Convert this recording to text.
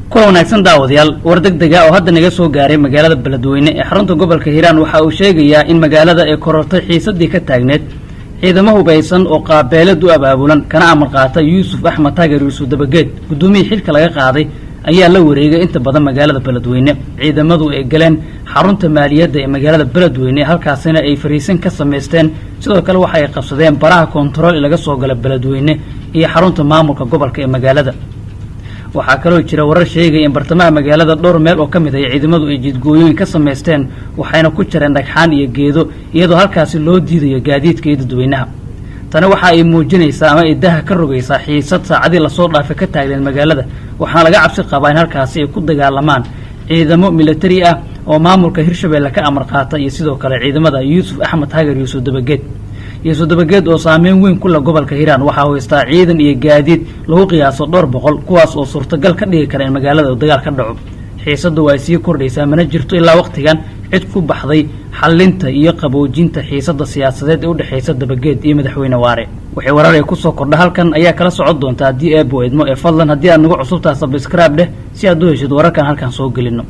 kuwa wanaagsan daawadayaal war degdega oo hadda naga soo gaaray magaalada Beledweyne ee xarunta gobolka Hiiraan waxa uu sheegayaa in magaalada ay korortay xiisadii ka taagneed ciidamo hubaysan oo qaabeelad u abaabulan kana amar qaata Yuusuf Axmed Taageer Yuusuf Dabageed gudoomiye xilka laga qaaday ayaa la wareegay inta badan magaalada Beledweyne ciidamadu ay galeen xarunta maaliyadda ee magaalada Beledweyne halkaasina ay fariisin ka sameysteen sidoo kale waxa ay qabsadeen baraha control ee laga soo gala Beledweyne iyo xarunta maamulka gobolka ee magaalada waxaa kaloo jira warar sheegay in bartamaha magaalada dhowr meel oo kamid ah ciidamadu ay jidgooyin ka sameysteen waxayna ku jireen dhagxaan iyo geedo iyadoo halkaasi loo diidayo gaadiidka dadweynaha tani waxa ay muujinaysaa ama idaha ka rogaysaa xiisad saacadii la soo dhaafay ka taagneed magaalada waxaana laga cabsi qabaa in halkaasi ay ku dagaalamaan ciidamo military ah oo maamulka Hirshabeelle ka amar qaata iyo sidoo kale ciidamada Yuusuf Axmed Taageer Yuusuf Dabageed Yuusuf Dabageed oo saameyn weyn ku leh gobolka Hiiraan waxa uu haystaa ciidan iyo gaadiid lagu qiyaaso 200 kuwaas oo suurtagal ka dhigi kara in magaalada dagaal ka dhaco xiisadu way sii kordhaysaa mana jirto ilaa waqtigan cid ku baxday xalinta iyo qaboojinta xiisada siyaasadeed ee u dhaxaysa Dabageed iyo madaxweyne Waare waxay warar ay ku soo kordha halkan ayaa kala socod doonta haddii ay boodmo ee fadlan haddii aad nagu cusubtaa subscribe dheh si aad u heshid wararkan halkan soo gelino